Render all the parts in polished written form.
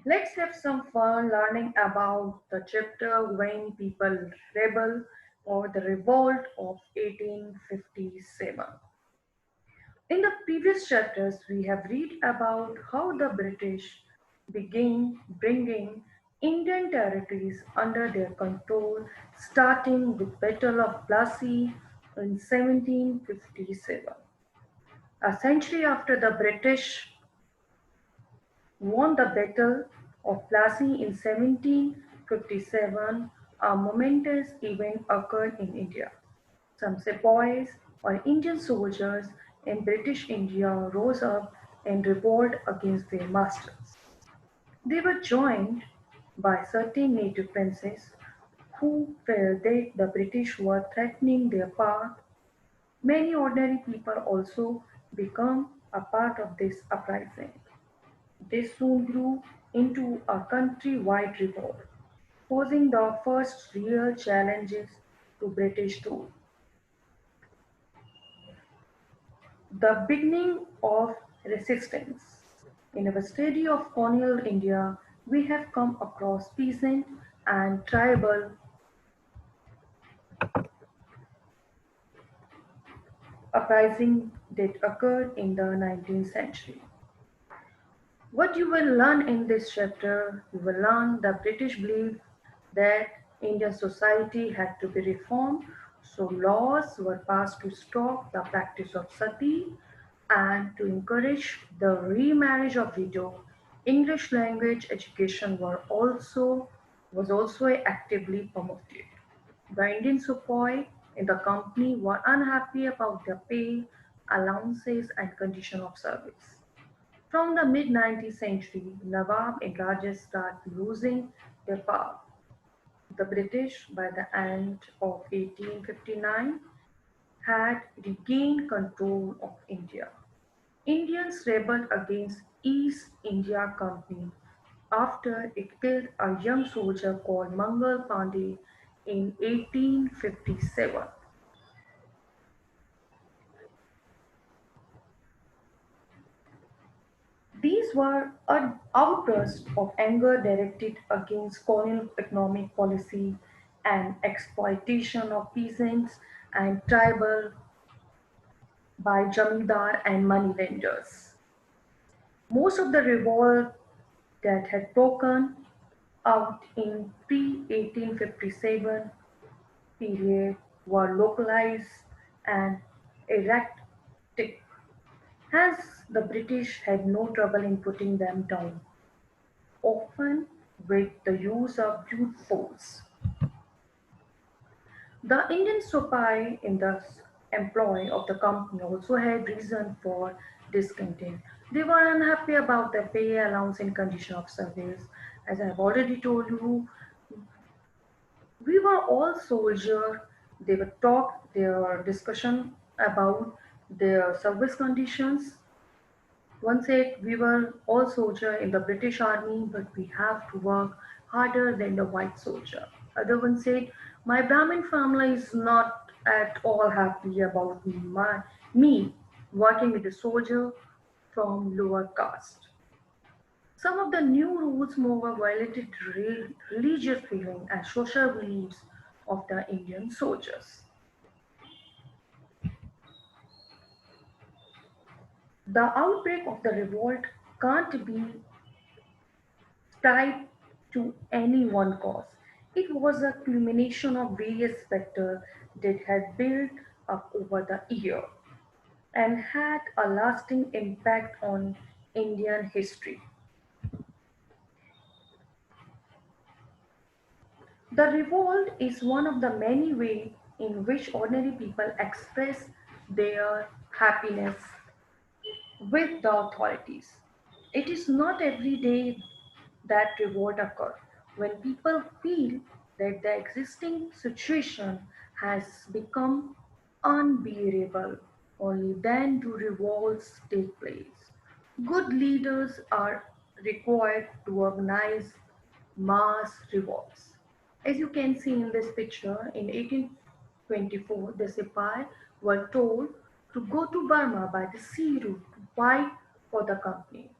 Let's have some fun learning about the chapter when people rebel or the revolt of 1857. In the previous chapters, we have read about how the British began bringing Indian territories under their control, starting with Battle of Plassey in 1757. A century after the British won the Battle of Plassey in 1757, a momentous event occurred in India. Some sepoys or Indian soldiers in British India rose up and revolt against their masters. They were joined by certain native princes who felt that the British were threatening their power. Many ordinary people also became a part of this uprising. This soon grew into a countrywide revolt, posing the first real challenges to British rule. The beginning of resistance. In our study of colonial India, we have come across peasant and tribal uprising that occurred in the 19th century. What you will learn in this chapter, you will learn the British believed that Indian society had to be reformed, so laws were passed to stop the practice of sati and to encourage the remarriage of widow. English language education was also actively promoted. The Indian sepoy in the company were unhappy about their pay, allowances, and condition of service. From the mid-19th century, Nawab in Rajasthan started losing their power. The British, by the end of 1859, had regained control of India. Indians rebelled against East India Company after it killed a young soldier called Mangal Pandey in 1857. These were an outburst of anger directed against colonial economic policy and exploitation of peasants and tribal by jamidar and moneylenders. Most of the revolt that had broken out in pre-1857 period were localized and erratic. Hence, the British had no trouble in putting them down, often with the use of brute force. The Indian spy in the employ of the company also had reason for discontent. They were unhappy about their pay allowance and condition of service. As I have already told you, we were all soldiers. They were talk their discussion about their service conditions. One said we were all soldiers in the British Army, but we have to work harder than the white soldier. Other one said, my Brahmin family is not at all happy about me working with a soldier from lower caste. Some of the new rules moreover violated religious feeling and social beliefs of the Indian soldiers. The outbreak of the revolt can't be tied to any one cause. It was a culmination of various factors that had built up over the year and had a lasting impact on Indian history. The revolt is one of the many ways in which ordinary people express their happiness with the authorities. It is not every day that revolt occurs. When people feel that the existing situation has become unbearable, only then do revolts take place. Good leaders are required to organize mass revolts. As you can see in this picture, in 1824, the Sipai were told to go to Burma by the sea route to fight for the company.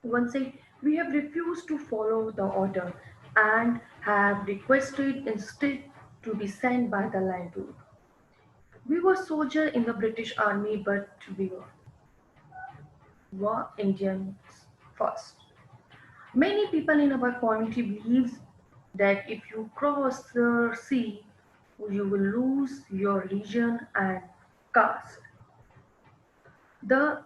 One said, "We have refused to follow the order and have requested instead to be sent by the land route. We were soldiers in the British Army, but we were Indians first. Many people in our community believes that if you cross the sea, you will lose your religion and caste. The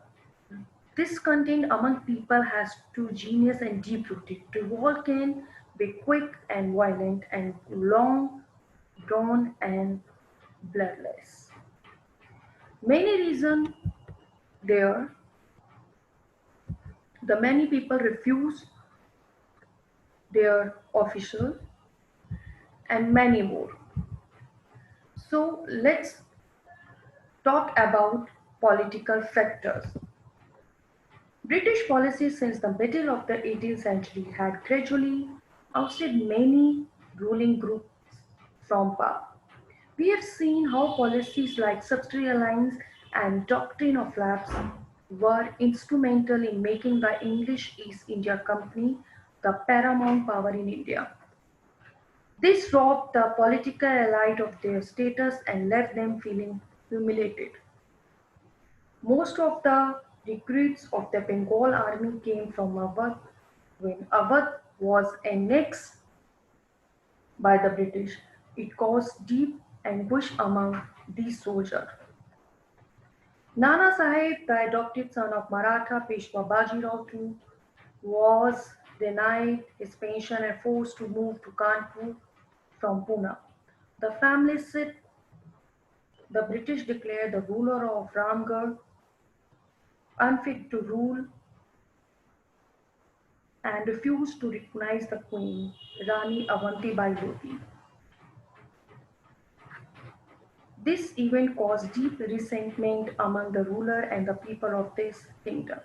discontent among people has two genius and deep rooted. Revolt can be quick and violent and long drawn and bloodless. Many reasons there, the many people refuse their official and many more. So let's talk about political factors. British policy since the middle of the 18th century had gradually ousted many ruling groups from power. We have seen how policies like subsidiary alliance and doctrine of lapse were instrumental in making the English East India Company the paramount power in India. This robbed the political elite of their status and left them feeling humiliated. Most of the recruits of the Bengal army came from Awadh when Awadh was annexed by the British. It caused deep anguish among these soldiers. Nana Sahib, the adopted son of Maratha Peshwa Bajirao II, was denied his pension and forced to move to Kanpur from Pune. The family seat, the British declared the ruler of Ramgarh unfit to rule and refused to recognize the queen, Rani Avanti Bai Lodi. This event caused deep resentment among the ruler and the people of this kingdom.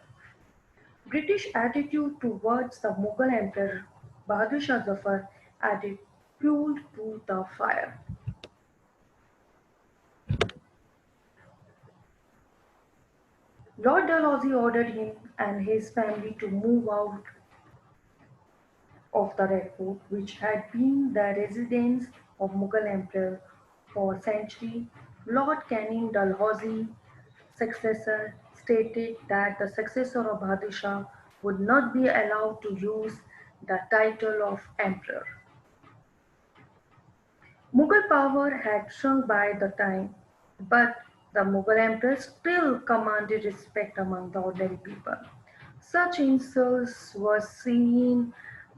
British attitude towards the Mughal Emperor Bahadur Shah Zafar added fuel to the fire. Lord Dalhousie ordered him and his family to move out of the Red Fort, which had been the residence of Mughal Emperor for centuries. Lord Canning Dalhousie, successor, stated that the successor of Bahadur Shah would not be allowed to use the title of emperor. Mughal power had shrunk by the time, but the Mughal emperor still commanded respect among the ordinary people. Such insults were seen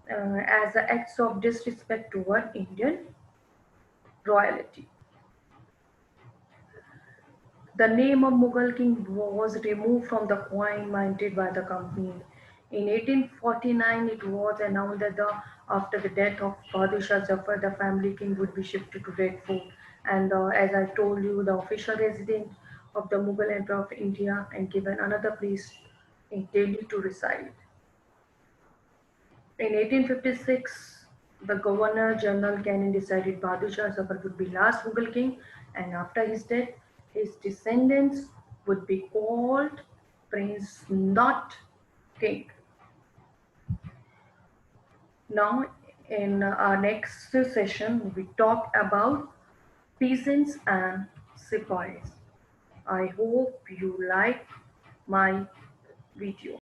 as acts of disrespect toward Indian royalty. The name of Mughal king was removed from the coin minted by the company. In 1849, it was announced that after the death of Bahadur Shah Zafar, the family king would be shifted to Red Fort. And as I told you, the official residence of the Mughal Emperor of India and given another place in Delhi to reside. In 1856, the Governor General Canning decided Bahadur Shah Zafar would be last Mughal king, and after his death, his descendants would be called prince, not king. Now, in our next session, we talk about peasants and sepoys. I hope you like my video.